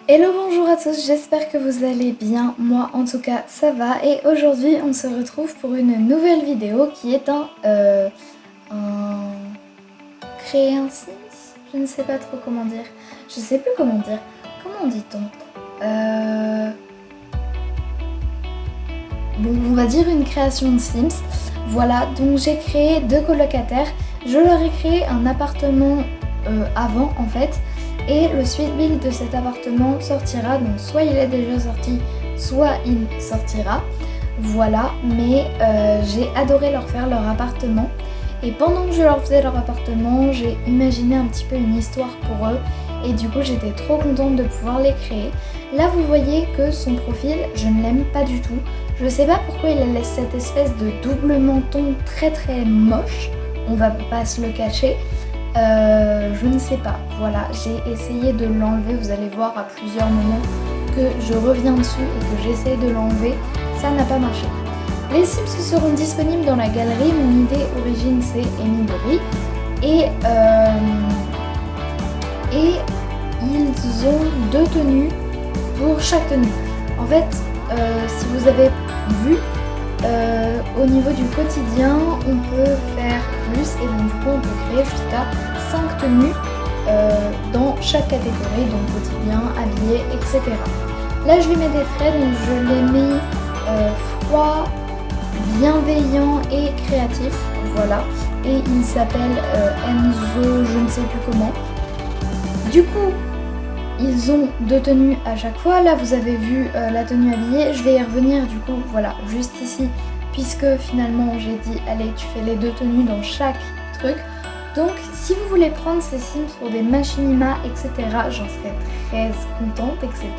Hello, bonjour à tous, j'espère que vous allez bien, moi en tout cas ça va et aujourd'hui on se retrouve pour une nouvelle vidéo qui est créer un Sims. Je ne sais pas trop comment dire, je sais plus comment dire, comment dit-on Bon, on va dire une création de Sims. Voilà, donc j'ai créé 2 colocataires, je leur ai créé un appartement avant en fait. Et le suite build de cet appartement sortira, donc soit il est déjà sorti, soit il sortira. Voilà, mais j'ai adoré leur faire leur appartement. Et pendant que je leur faisais leur appartement, j'ai imaginé un petit peu une histoire pour eux. Et du coup, j'étais trop contente de pouvoir les créer. Là, vous voyez que son profil, je ne l'aime pas du tout. Je sais pas pourquoi il laisse cette espèce de double menton très très moche. On va pas se le cacher. Je ne sais pas, voilà, j'ai essayé de l'enlever, vous allez voir à plusieurs moments que je reviens dessus et que j'essaie de l'enlever, ça n'a pas marché. Les Sims seront disponibles dans la galerie, mon idée origine c'est Emibori et ils ont 2 tenues pour chaque tenue. En fait, si vous avez vu, au niveau du quotidien, on peut faire plus et donc du coup on peut créer jusqu'à 5 tenues dans chaque catégorie, donc quotidien, habillé, etc. Là je lui mets des traits, donc je l'ai mis froid, bienveillant et créatif, voilà. Et il s'appelle Enzo, je ne sais plus comment. Du coup, ils ont 2 tenues à chaque fois. Là, vous avez vu la tenue habillée. Je vais y revenir du coup, voilà, juste ici. Puisque finalement, j'ai dit, allez, tu fais les 2 tenues dans chaque truc. Donc, si vous voulez prendre ces Sims pour des machinima, etc., j'en serais très contente, etc.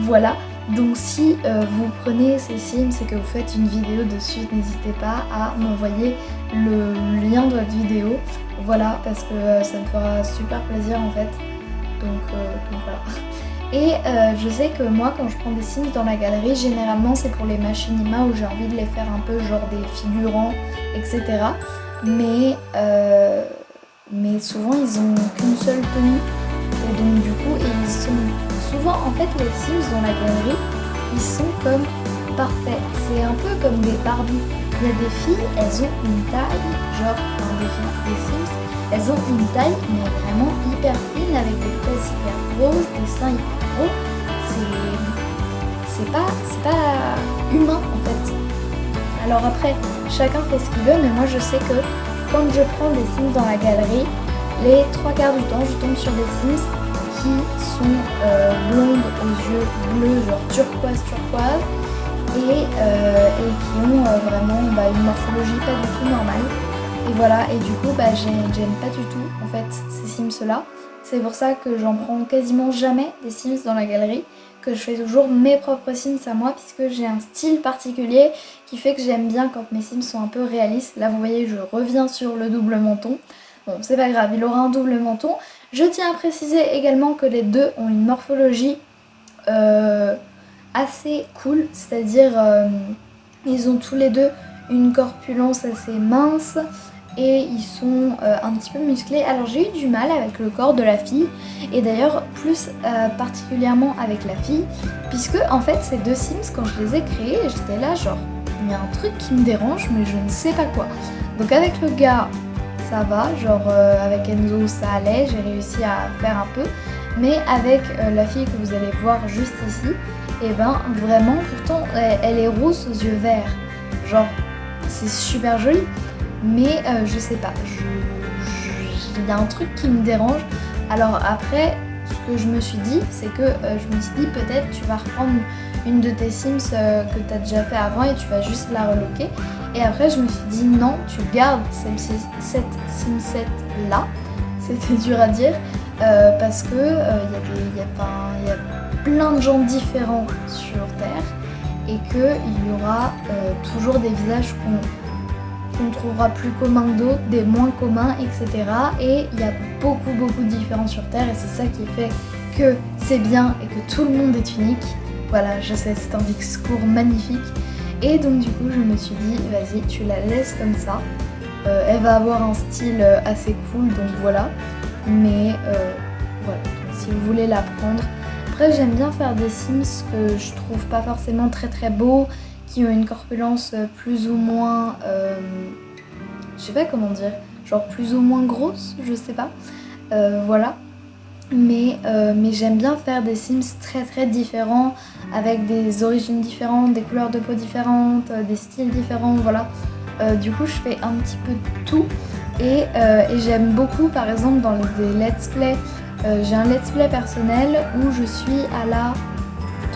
Voilà. Donc, si vous prenez ces Sims et que vous faites une vidéo dessus, n'hésitez pas à m'envoyer le lien de votre vidéo. Voilà, parce que ça me fera super plaisir en fait. Donc voilà. Et je sais que moi quand je prends des Sims dans la galerie, généralement c'est pour les machinima où j'ai envie de les faire un peu genre des figurants, etc. Mais souvent ils ont qu'une seule tenue. Et donc du coup, ils sont souvent en fait les Sims dans la galerie, ils sont comme parfaits. C'est un peu comme des Barbie. Il y a des filles, elles ont une taille, genre des Sims. Elles ont une taille mais vraiment hyper fine avec des fesses hyper grosses, des seins hyper gros. C'est pas humain en fait. Alors après, chacun fait ce qu'il veut, mais moi je sais que quand je prends des Sims dans la galerie, les 3 quarts du temps je tombe sur des Sims qui sont blondes aux yeux bleus, genre turquoise et qui ont vraiment une morphologie pas du tout normale. Et voilà, et du coup j'aime pas du tout en fait ces Sims là. C'est pour ça que j'en prends quasiment jamais des Sims dans la galerie, que je fais toujours mes propres Sims à moi puisque j'ai un style particulier qui fait que j'aime bien quand mes Sims sont un peu réalistes. Là vous voyez, je reviens sur le double menton. Bon, c'est pas grave, il aura un double menton. Je tiens à préciser également que les 2 ont une morphologie assez cool, c'est-à-dire ils ont tous les 2 une corpulence assez mince et ils sont un petit peu musclés. Alors j'ai eu du mal avec le corps de la fille et d'ailleurs plus particulièrement avec la fille, puisque en fait ces 2 Sims quand je les ai créés, j'étais là genre il y a un truc qui me dérange mais je ne sais pas quoi. Donc avec le gars ça va, genre avec Enzo ça allait, j'ai réussi à faire un peu, mais avec la fille que vous allez voir juste ici, et ben vraiment pourtant elle est rousse aux yeux verts, genre c'est super joli, mais je sais pas, il y a un truc qui me dérange. Alors après, ce que je me suis dit, c'est que je me suis dit peut-être tu vas reprendre une de tes Sims que tu as déjà fait avant et tu vas juste la relooker. Et après je me suis dit non, tu gardes cette Simset là, c'était dur à dire, parce que il y a plein de gens différents sur Terre et qu'il y aura toujours des visages qu'on trouvera plus communs que d'autres, des moins communs, etc. Et il y a beaucoup de différences sur Terre et c'est ça qui fait que c'est bien et que tout le monde est unique. Voilà, je sais, c'est un discours magnifique. Et donc du coup, je me suis dit, vas-y, tu la laisses comme ça. Elle va avoir un style assez cool, donc voilà. Mais voilà, donc, si vous voulez la prendre, Après j'aime bien faire des Sims que je trouve pas forcément très très beaux, qui ont une corpulence plus ou moins... je sais pas comment dire, genre plus ou moins grosse, je sais pas. Voilà. Mais j'aime bien faire des Sims très très différents, avec des origines différentes, des couleurs de peau différentes, des styles différents, voilà. Du coup je fais un petit peu de tout et j'aime beaucoup par exemple dans des let's play, j'ai un let's play personnel où je suis à la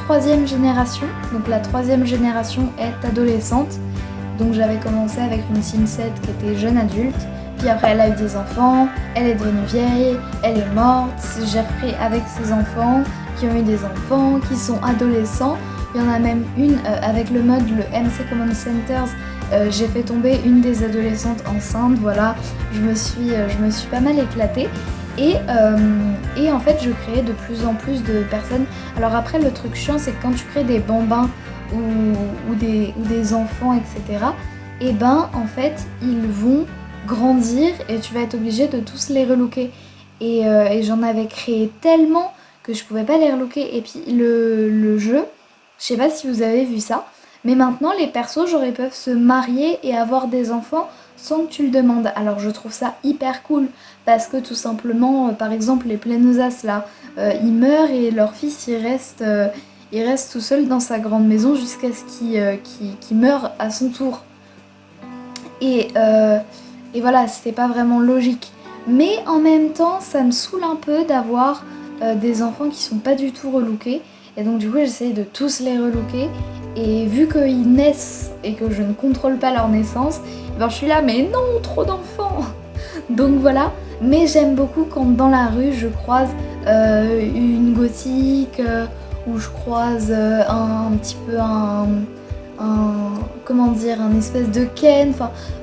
3e génération, donc la 3e génération est adolescente, donc j'avais commencé avec une Simsette qui était jeune adulte, puis après elle a eu des enfants, elle est devenue vieille, elle est morte, j'ai repris avec ses enfants qui ont eu des enfants, qui sont adolescents, il y en a même une avec le mode le MC Command Centers, j'ai fait tomber une des adolescentes enceintes, voilà, je me suis pas mal éclatée. Et en fait je créais de plus en plus de personnes. Alors après le truc chiant c'est que quand tu crées des bambins ou des enfants etc. Et ben en fait ils vont grandir et tu vas être obligé de tous les relooker. Et j'en avais créé tellement que je pouvais pas les relooker. Et puis le jeu, je sais pas si vous avez vu ça, mais maintenant les persos genre ils peuvent se marier et avoir des enfants sans que tu le demandes. Alors je trouve ça hyper cool parce que tout simplement, par exemple les Plainosas là, ils meurent et leur fils il reste tout seul dans sa grande maison jusqu'à ce qu'il meure à son tour. Et voilà, c'était pas vraiment logique. Mais en même temps, ça me saoule un peu d'avoir des enfants qui sont pas du tout relookés. Et donc du coup j'essaye de tous les relooker. Et vu qu'ils naissent et que je ne contrôle pas leur naissance, ben je suis là mais non, trop d'enfants. Donc voilà, mais j'aime beaucoup quand dans la rue je croise une gothique ou je croise un petit peu comment dire, un espèce de Ken,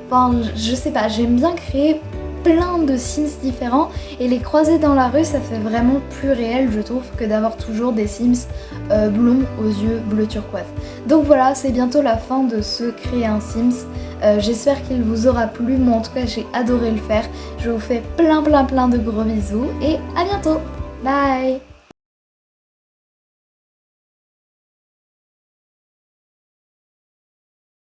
enfin je sais pas, j'aime bien créer plein de Sims différents et les croiser dans la rue ça fait vraiment plus réel je trouve que d'avoir toujours des Sims blonds aux yeux bleu turquoise. Donc voilà, c'est bientôt la fin de ce créer un Sims. J'espère qu'il vous aura plu, moi en tout cas j'ai adoré le faire. Je vous fais plein de gros bisous et à bientôt. Bye.